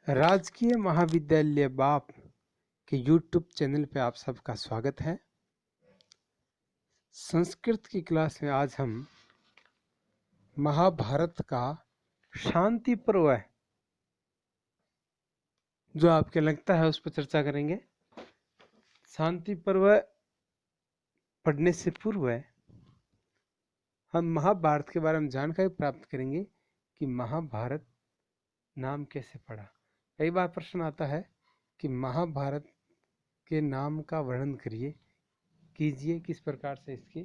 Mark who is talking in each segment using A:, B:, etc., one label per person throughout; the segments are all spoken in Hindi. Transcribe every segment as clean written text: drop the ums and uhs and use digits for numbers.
A: राजकीय महाविद्यालय बाप के यूट्यूब चैनल पे आप सबका स्वागत है। संस्कृत की क्लास में आज हम महाभारत का शांति पर्व है जो आपके लगता है उस पर चर्चा करेंगे। शांति पर्व पढ़ने से पूर्व हम महाभारत के बारे में जानकारी प्राप्त करेंगे कि महाभारत नाम कैसे पड़ा। कई बार प्रश्न आता है कि महाभारत के नाम का वर्णन कीजिए किस प्रकार से इसकी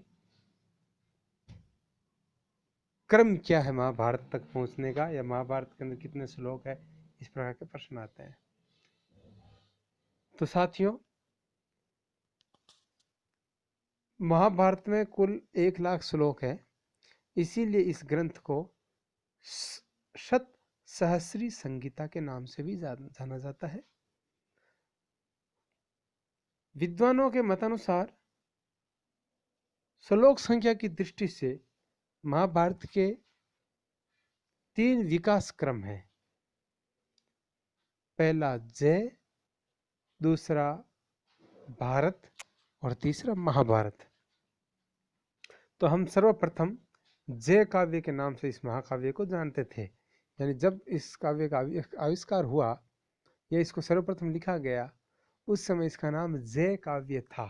A: क्रम क्या है महाभारत तक पहुंचने का, या महाभारत के अंदर कितने श्लोक है, इस प्रकार के प्रश्न आते हैं। तो साथियों, महाभारत में कुल 1,00,000 श्लोक है, इसीलिए इस ग्रंथ को शत सहस्री संगीता के नाम से भी जाना जाता है। विद्वानों के मतानुसार श्लोक संख्या की दृष्टि से महाभारत के 3 विकास क्रम है। पहला जय, दूसरा भारत और तीसरा महाभारत। तो हम सर्वप्रथम जय काव्य के नाम से इस महाकाव्य को जानते थे, यानी जब इस काव्य का आविष्कार हुआ या इसको सर्वप्रथम लिखा गया उस समय इसका नाम जय काव्य था।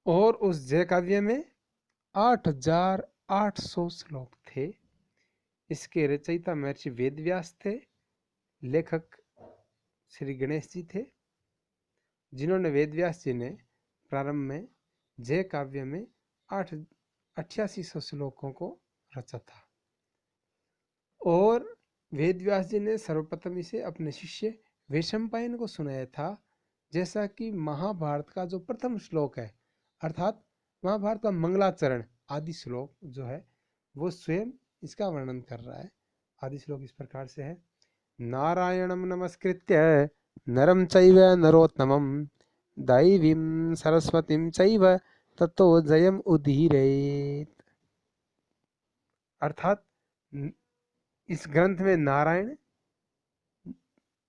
A: और उस जय काव्य में 8,800 श्लोक थे। इसके रचयिता महर्षि वेदव्यास थे, लेखक श्री गणेश जी थे, जिन्होंने वेदव्यास जी ने प्रारंभ में जय काव्य में 8800 श्लोकों को रचा था। और वेदव्यास जी ने सर्वप्रथम इसे अपने शिष्य वैशंपायन को सुनाया था। जैसा कि महाभारत का जो प्रथम श्लोक है, अर्थात महाभारत का मंगलाचरण आदि श्लोक जो है वो स्वयं इसका वर्णन कर रहा है। आदि श्लोक इस प्रकार से है। नारायणं नमस्कृत्य नरं चैव नरोत्तमं दैवीं सरस्वतीं चैव ततो जयम् उदीरयेत्। अर्थात इस ग्रंथ में नारायण,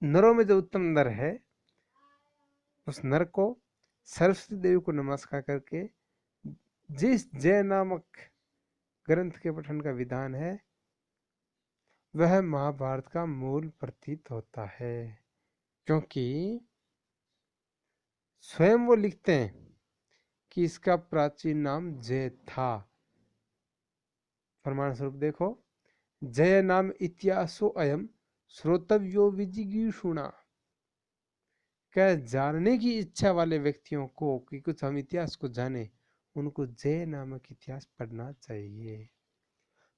A: नरों में जो उत्तम नर है, उस नर को सरस्वती देवी को नमस्कार करके जिस जय नामक ग्रंथ के पठन का विधान है वह महाभारत का मूल प्रतीत होता है, क्योंकि स्वयं वो लिखते हैं कि इसका प्राचीन नाम जय था। प्रमाण स्वरूप देखो, जय नाम इतिहासो अयम श्रोतव्यो विजिगीषुणा। क्या जानने की इच्छा वाले व्यक्तियों को कि कुछ हम इतिहास को जाने, उनको जय नामक इतिहास पढ़ना चाहिए।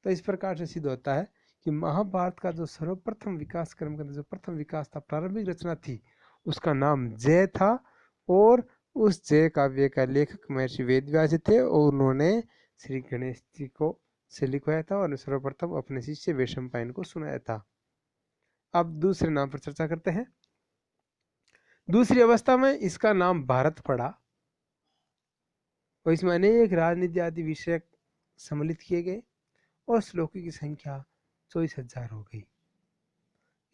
A: तो इस प्रकार से सिद्ध होता है कि महाभारत का जो सर्वप्रथम विकास क्रम का जो प्रथम विकास था, प्रारंभिक रचना थी, उसका नाम जय था। और उस जय काव्य का लेखक महर्षि वेदव्यास जी थे और उन्होंने श्री गणेश जी को से लिखवाया था और सर्वप्रथम अपने शिष्य वैशंपायन को सुनाया था। अब दूसरे नाम पर चर्चा करते हैं। दूसरी अवस्था में इसका नाम भारत पड़ा और इसमें अनेक राजनीति आदि विषय सम्मिलित किए गए और श्लोकों की संख्या 24,000 हो गई।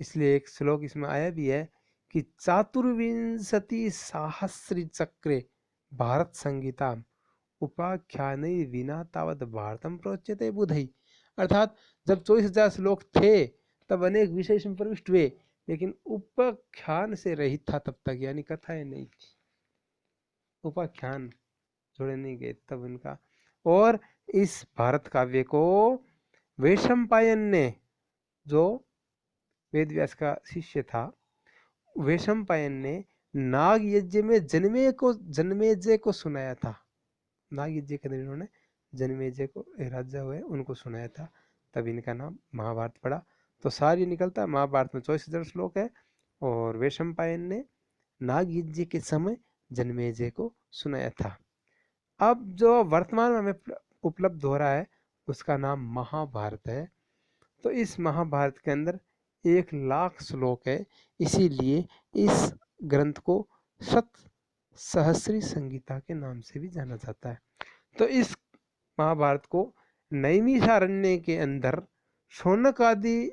A: इसलिए एक श्लोक इसमें आया भी है कि चातुर्विंशति सहस्री चक्रे भारत संगीता उपाख्यान विना तावत भारतम प्रोच्यते बुधई। अर्थात जब 24,000 श्लोक थे तब अनेक विषय इसमें प्रविष्ट हुए, लेकिन उपाख्यान से रहित था तब तक, यानी कथाएं नहीं थी, उपाख्यान जोड़े नहीं गए तब इनका। और इस भारत काव्य को वैशंपायन ने, जो वेदव्यास का शिष्य था, वैशंपायन ने नाग यज्ञ में जन्मेजय को सुनाया था। नाग यज्ञ के अंदर इन्होंने जन्मेजय को राजा हुए उनको सुनाया था, तब इनका नाम महाभारत पड़ा। तो सारी निकलता महाभारत में 24,000 श्लोक है और वैशंपायन ने नाग यज्ञ के समय जन्मेजय को सुनाया था। अब जो वर्तमान में हमें उपलब्ध हो रहा है उसका नाम महाभारत है। तो इस महाभारत के अंदर 1,00,000 श्लोक है, इसीलिए इस ग्रंथ को शत सहस्री संगीता के नाम से भी जाना जाता है। तो इस महाभारत को नैमिषारण्य के अंदर शौनक आदि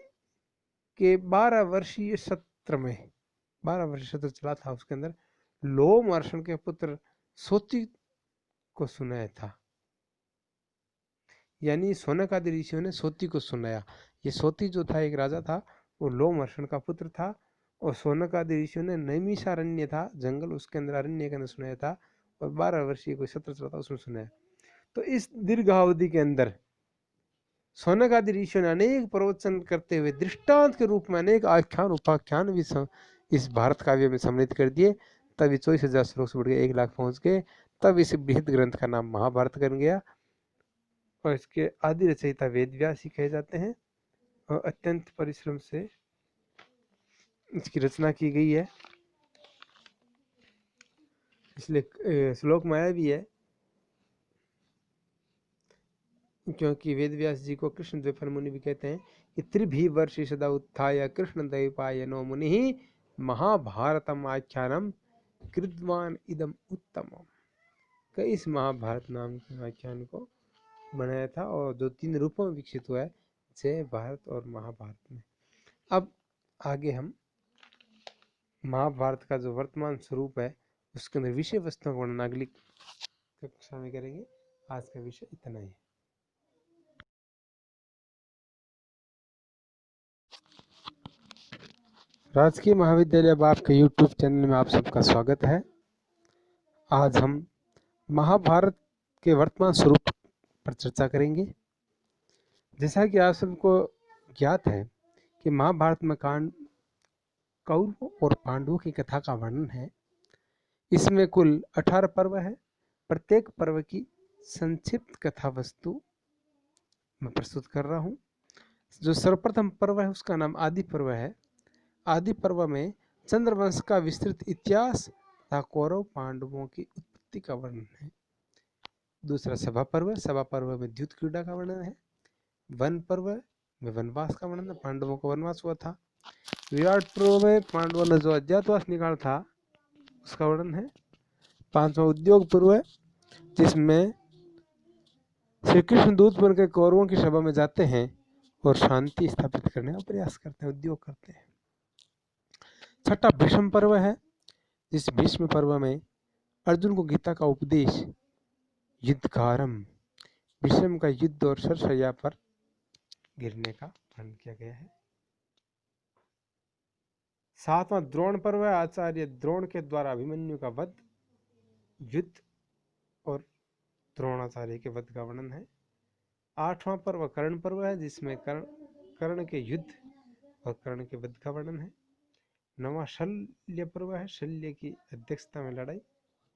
A: कि 12 वर्षीय सत्र में, 12 वर्षीय सत्र चला था, उसके अंदर लोमहर्षण के पुत्र सोती को सुनाया था। यानी शौनकादि ऋषियों ने सोती को सुनाया। ये सोती जो था एक राजा था, वो लोमहर्षण का पुत्र था, और शौनकादि ऋषियों ने नैमिषारण्य था जंगल, उसके अंदर अरण्य के अंदर सुनाया था, और 12 वर्षीय कोई सत्र चला था उसमें सुनाया। तो इस दीर्घावधि के अंदर शौनकादि ऋषियों ने अनेक प्रवचन करते हुए दृष्टांत के रूप में अनेक आख्यान उपाख्यान भी इस भारत काव्य में सम्मिलित कर दिए। तब 24,000 श्लोक से बढ़ गए 1 लाख पहुंच गए। तब इस बृहद ग्रंथ का नाम महाभारत बन गया, और इसके आदि रचयिता वेदव्यास ही कहे जाते हैं, और अत्यंत परिश्रम से इसकी रचना की गई है, इसलिए श्लोक माया भी है, क्योंकि वेदव्यास जी को कृष्ण द्वैपायन मुनि भी कहते हैं कि त्रिभी वर्ष सदा उत्थाय कृष्ण द्वैपायनो मुनि महाभारतम आख्यानम कृतवान इदम उत्तमम। कई इस महाभारत नाम के आख्यान को बनाया था, और जो 3 रूपों में विकसित हुआ है, जय भारत और महाभारत में। अब आगे हम महाभारत का जो वर्तमान स्वरूप है उसके अंदर विषय वस्तुओं का वर्णन अगली कक्षा में करेंगे। आज का विषय इतना ही। राजकीय महाविद्यालय बाप के YouTube चैनल में आप सबका स्वागत है। आज हम महाभारत के वर्तमान स्वरूप पर चर्चा करेंगे। जैसा कि आप सबको ज्ञात है कि महाभारत में कांड कौरवों और पांडवों की कथा का वर्णन है। इसमें कुल 18 पर्व है। प्रत्येक पर्व की संक्षिप्त कथा वस्तु मैं प्रस्तुत कर रहा हूँ। जो सर्वप्रथम पर्व है उसका नाम आदि पर्व है। आदि पर्व में चंद्रवंश का विस्तृत इतिहास तथा कौरव पांडवों की उत्पत्ति का वर्णन है। दूसरा सभा पर्व, सभा पर्व में द्युत क्रीड़ा का वर्णन है। वन पर्व में वनवास का वर्णन है, पांडवों को वनवास हुआ था। विराट पर्व में पांडवों ने जो अज्ञातवास निकाला था उसका वर्णन है। 5वां उद्योग पर्व है, जिसमें श्री कृष्ण दूत बनकर कौरवों की सभा में जाते हैं और शांति स्थापित करने का प्रयास करते हैं, उद्योग करते हैं। 6ठा भीष्म पर्व है, जिस भीष्म पर्व में अर्जुन को गीता का उपदेश युद्धकारम, भीष्म का युद्ध और शरशय्या पर गिरने का वर्णन किया गया है। 7वां द्रोण पर्व है, आचार्य द्रोण के द्वारा अभिमन्यु का वध, युद्ध और द्रोणाचार्य के वध का वर्णन है। 8वां पर्व कर्ण पर्व है, जिसमें कर्ण के युद्ध और कर्ण के वध का वर्णन है। 9वां शल्य पर्व है, शल्य की अध्यक्षता में लड़ाई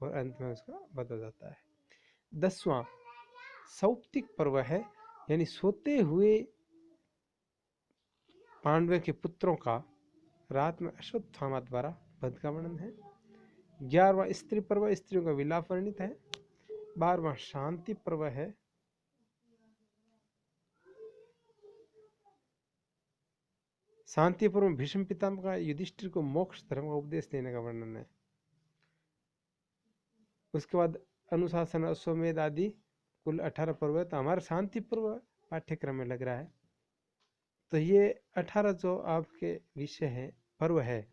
A: और अंत में उसका वध हो जाता है। 10वां सौप्तिक पर्व है, यानी सोते हुए पांडव के पुत्रों का रात में अश्वत्थामा द्वारा वध का वर्णन है। 11वां स्त्री पर्व, स्त्रियों का विलाप वर्णित है। 12वां शांति पर्व है, शांति पर्व में भीष्म पितामह का युधिष्ठिर को मोक्ष धर्म का उपदेश देने का वर्णन है। उसके बाद अनुशासन, अश्वमेध आदि कुल 18 पर्व है। तो हमारा शांति पर्व पाठ्यक्रम में लग रहा है। तो ये 18 जो आपके विषय है, पर्व है,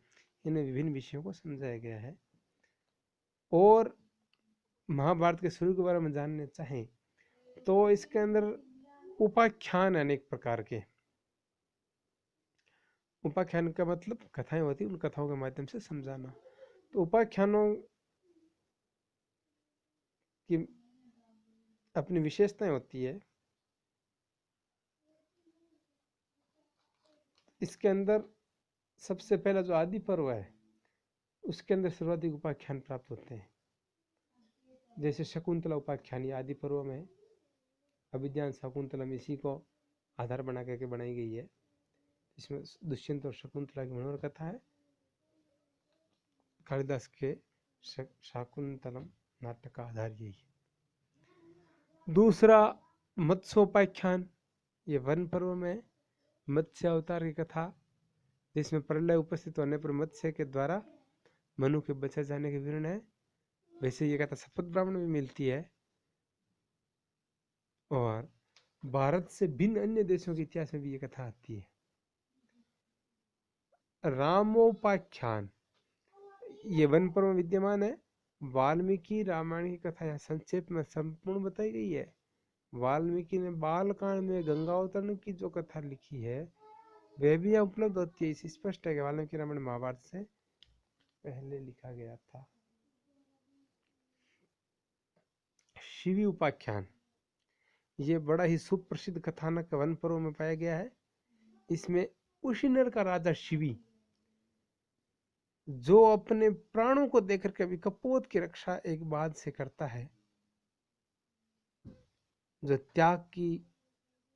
A: इन्हें विभिन्न विषयों को समझाया गया है। और महाभारत के शुरू के बारे में जानने चाहें तो इसके अंदर उपाख्यान अनेक प्रकार के, उपाख्यान का मतलब कथाएं होती, उन कथाओं के माध्यम से समझाना। तो उपाख्यानों की अपनी विशेषताएं होती है। इसके अंदर सबसे पहला जो आदि पर्व है उसके अंदर सर्वाधिक उपाख्यान प्राप्त होते हैं। जैसे शकुंतला उपाख्यान ये आदि पर्व में है। अभिज्ञान शाकुंतलम इसी को आधार बना करके बनाई गई है। इसमें दुष्यंत और शकुंतला की मनोहर कथा है। कालिदास के शाकुंतलम नाटक का आधार यही है। दूसरा मत्स्योपाख्यान, ये वन पर्व में मत्स्य अवतार की कथा, जिसमें प्रलय उपस्थित होने पर मत्स्य के द्वारा मनु के बचा जाने के विवरण है। वैसे ये कथा शपथ ब्राह्मण में मिलती है, और भारत से भिन्न अन्य देशों के इतिहास में भी ये कथा आती है। रामोपाख्यान ये वन पर्व में विद्यमान है। वाल्मीकि रामायण की कथा यहाँ संक्षेप में संपूर्ण बताई गई है। वाल्मीकि ने बालकांड में गंगावतरण की जो कथा लिखी है वह भी यहाँ उपलब्ध होती है। इसे स्पष्ट है कि वाल्मीकि रामायण महाभारत से पहले लिखा गया था। शिवी उपाख्यान ये बड़ा ही सुप्रसिद्ध कथानक वन पर्व में पाया गया है। इसमें उशिनर का राजा शिवी जो अपने प्राणों को देकर के कपोत की रक्षा एक बात से करता है, जो त्याग की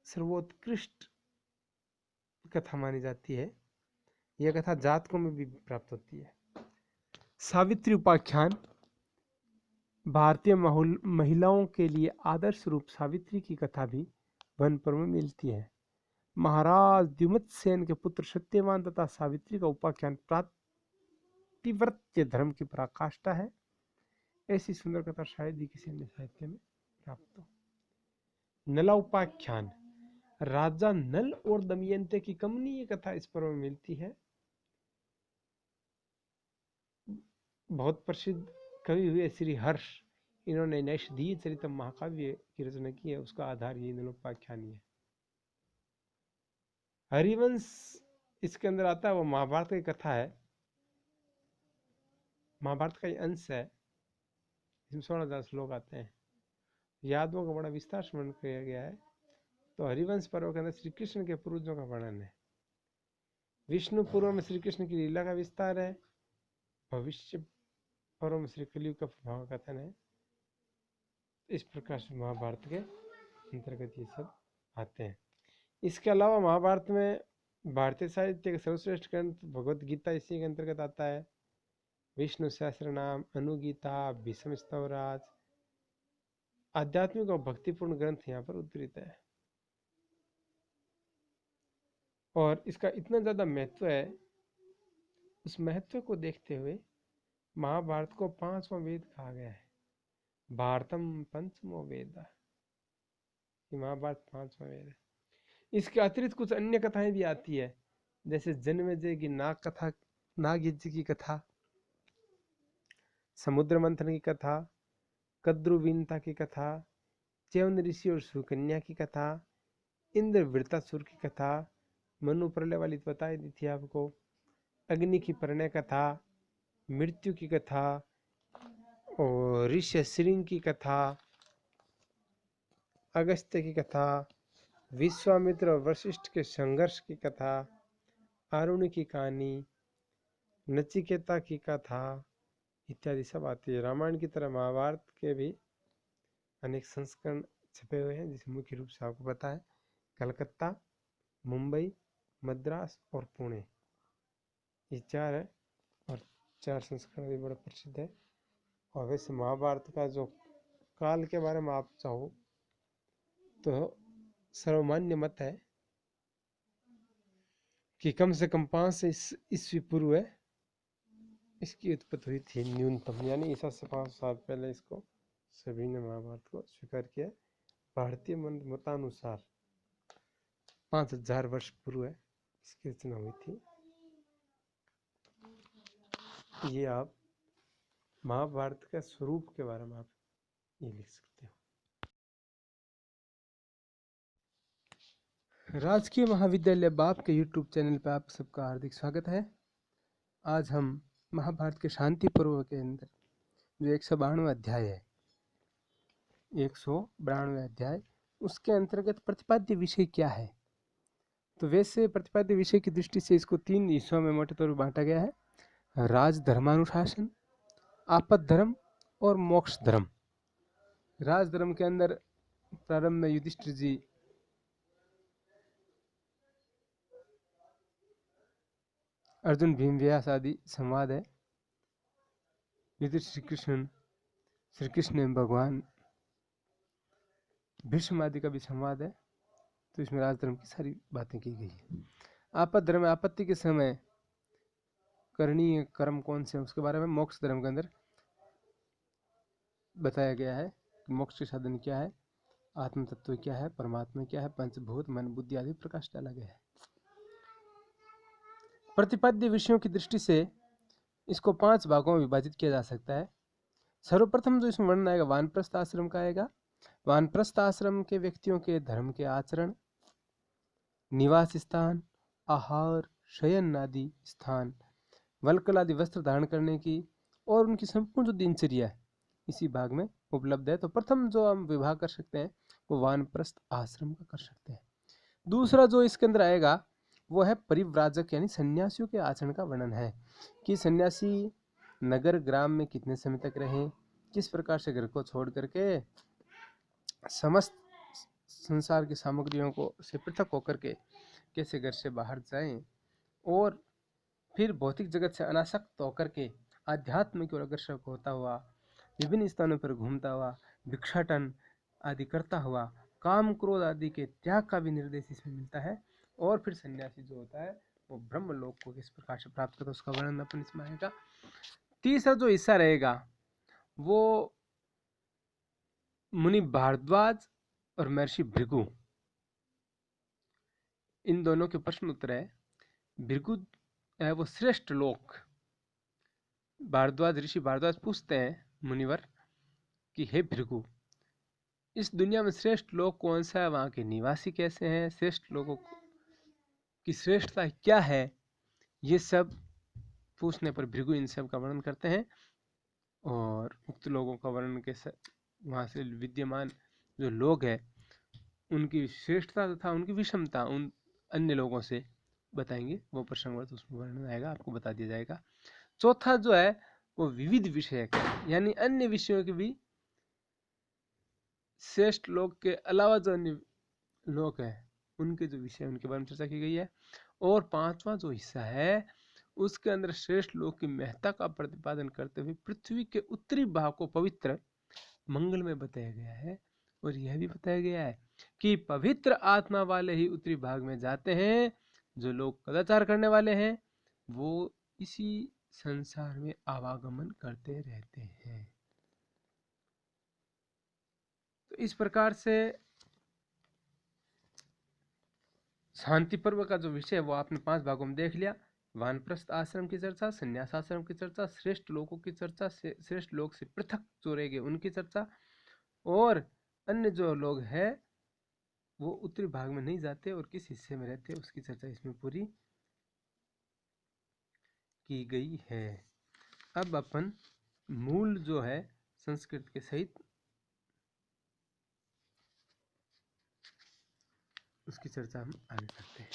A: सर्वोत्कृष्ट कथा मानी जाती है। यह कथा जातकों में भी प्राप्त होती है। सावित्री उपाख्यान भारतीय महिलाओं के लिए आदर्श रूप सावित्री की कथा भी वन पर्व में मिलती है। महाराज द्युमत्सेन के पुत्र सत्यवान तथा सावित्री का उपाख्यान पातिव्रत्य धर्म की पराकाष्ठा है। ऐसी सुंदर कथा शायद ही किसी अन्य साहित्य में प्राप्त हो। नला उपाख्यान राजा नल और दमयंती की कमनीय कथा इस पर्व में मिलती है। बहुत प्रसिद्ध कवि हुए श्री हर्ष, इन्होंने नैषधीय चरितम महाकाव्य की रचना की है। उसका आधार ये नलोपाख्यान है। हरिवंश इसके अंदर आता है, वो महाभारत की कथा है, महाभारत का ये अंश है। इसमें 16,000 श्लोक आते हैं। यादवों का बड़ा विस्तार से वर्णन किया गया है। तो हरिवंश पर्व के अंदर श्री कृष्ण के पूर्वजों का वर्णन है। विष्णु पूर्व में श्री कृष्ण की लीला का विस्तार है। भविष्य पर्व में श्री कलयुग का प्रभाव का कथन है। इस प्रकार से महाभारत के अंतर्गत ये सब आते हैं। इसके अलावा महाभारत में भारतीय साहित्य का सर्वश्रेष्ठ ग्रंथ भगवत गीता इसी के अंतर्गत आता है। विष्णु सहस्त्रनाम, अनुगीता, भीष्म स्तवराज आध्यात्मिक और भक्तिपूर्ण ग्रंथ यहाँ पर उद्धृत है। और इसका इतना ज्यादा महत्व है, उस महत्व को देखते हुए महाभारत को 5वां वेद कहा गया है। भारतम पंचमो वेद, महाभारत 5वां वेद है। इसके अतिरिक्त कुछ अन्य कथाएं भी आती है, जैसे जन्मेजय की नाग कथा, नाग यज्ञ की कथा, समुद्र मंथन की कथा, कद्रुविनता की कथा, च्यवन ऋषि और सुकन्या की कथा, इंद्र वृत्तासुर की कथा, मनु प्रलय वाली बताई दी थी आपको, अग्नि की परिणय कथा, मृत्यु की कथा और ऋषि श्रृंग की कथा, अगस्त्य की कथा, विश्वामित्र और वशिष्ठ के संघर्ष की कथा, आरुणि की कहानी, नचिकेता की कथा इत्यादि सब आती है। रामायण की तरह महाभारत के भी अनेक संस्करण छपे हुए हैं, जिसमें मुख्य रूप से आपको पता है कलकत्ता, मुंबई, मद्रास और पुणे, ये 4 है। और 4 संस्करण भी बड़ा प्रसिद्ध है। और वैसे महाभारत का जो काल के बारे में आप चाहो तो सर्वमान्य मत है कि कम से कम 5 ईस्वी पूर्व इसकी उत्पत्ति हुई थी न्यूनतम, यानी ईसा से 5 साल पहले इसको सभी ने महाभारत को स्वीकार किया। भारतीय मतानुसार 5000 वर्ष पूर्व इसकी रचना हुई थी। ये आप महाभारत के स्वरूप के बारे में आप ये लिख सकते हो। राजकीय महाविद्यालय बाप के YouTube चैनल पर आप सबका हार्दिक स्वागत है। आज हम महाभारत के शांति पर्व के अंदर जो 192 अध्याय है, 192 अध्याय, उसके अंतर्गत प्रतिपाद्य विषय क्या है। तो वैसे प्रतिपाद्य विषय की दृष्टि से इसको 3 हिस्सों में मोटे तौर पर बांटा गया है: राज धर्मानुशासन, आपद धर्म और मोक्ष धर्म। राज धर्म के अंदर प्रारंभ में युधिष्ठिर जी अर्जुन भीम व्यास आदि संवाद है। युधिष्ठिर श्री कृष्ण एवं भगवान भीष्म आदि का भी संवाद है। तो इसमें राज धर्म की सारी बातें की गई है। आपद धर्म, आपत्ति के समय करणीय कर्म कौन से हैं उसके बारे में मोक्ष धर्म के अंदर बताया गया है। मोक्ष के साधन क्या है, आत्म तत्व क्या है, परमात्मा क्या है, पंचभूत मन बुद्धि आदि प्रकाश डाला गया है। प्रतिपाद्य विषयों की दृष्टि से इसको 5 भागों में विभाजित किया जा सकता है। सर्वप्रथम जो इसमें वर्णन आएगा वानप्रस्थ आश्रम का आएगा। वानप्रस्थ आश्रम के व्यक्तियों के धर्म के आचरण, निवास स्थान, आहार, शयन आदि स्थान, वल्कल आदि वस्त्र धारण करने की और उनकी संपूर्ण जो दिनचर्या है इसी भाग में उपलब्ध है। तो प्रथम जो हम विभाग कर सकते हैं वो वानप्रस्थ आश्रम का कर सकते हैं। दूसरा जो इसके अंदर आएगा वो है परिव्राजक यानी सन्यासियों के आचरण का वर्णन है कि सन्यासी नगर ग्राम में कितने समय तक रहें, किस प्रकार से घर को छोड़ करके समस्त संसार की सामग्रियों को से पृथक होकर के कैसे घर से बाहर जाएं और फिर भौतिक जगत से अनासक्त होकर के आध्यात्म की ओर अग्रसर होता हुआ विभिन्न स्थानों पर घूमता हुआ भिक्षाटन आदि करता हुआ काम क्रोध आदि के त्याग का भी निर्देश इसमें मिलता है। और फिर सन्यासी जो होता है वो ब्रह्म लोक को किस प्रकार से प्राप्त करता है उसका वर्णन अपन इसमें आएगा। तीसरा जो हिस्सा रहेगा वो मुनि भारद्वाज और महर्षि भृगु इन दोनों के प्रश्न उत्तर है। भृगु है वो श्रेष्ठ लोक। भारद्वाज ऋषि भारद्वाज पूछते हैं मुनिवर कि हे भृगु, इस दुनिया में श्रेष्ठ लोक कौन सा है, वहां के निवासी कैसे हैं, श्रेष्ठ लोगों की श्रेष्ठता क्या है, ये सब पूछने पर भृगु इन सब का वर्णन करते हैं और उक्त लोगों का वर्णन के वहां से विद्यमान जो लोग हैं उनकी श्रेष्ठता तथा उनकी विषमता उन अन्य लोगों से बताएंगे। वो प्रसंगवत उसमें वर्णन आएगा, आपको बता दिया जाएगा। चौथा जो है वो विविध विषय यानी अन्य विषयों के भी श्रेष्ठ लोग के अलावा जो अन्य लोग हैं उनके जो विषय उनके बारे में चर्चा की गई है। और पांचवा जो हिस्सा है उसके अंदर श्रेष्ठ लोग की महत्ता का प्रतिपादन करते हुए पृथ्वी के उत्तरी भाग को पवित्र मंगल में बताया गया है। और यह भी बताया गया है कि पवित्र आत्मा वाले ही उत्तरी भाग में जाते हैं, जो लोग कदाचार करने वाले हैं वो इसी संसार में आवागमन करते रहते हैं। तो इस प्रकार से शांति पर्व का जो विषय है वो आपने 5 भागों में देख लिया। वानप्रस्थ आश्रम की चर्चा, संन्यास आश्रम की चर्चा, श्रेष्ठ लोगों की चर्चा, श्रेष्ठ लोग से पृथक जो रह गए उनकी चर्चा, और अन्य जो लोग हैं वो उत्तरी भाग में नहीं जाते और किस हिस्से में रहते उसकी चर्चा इसमें पूरी की गई है। अब अपन मूल जो है संस्कृत के सहित उसकी चर्चा हम आगे करते हैं।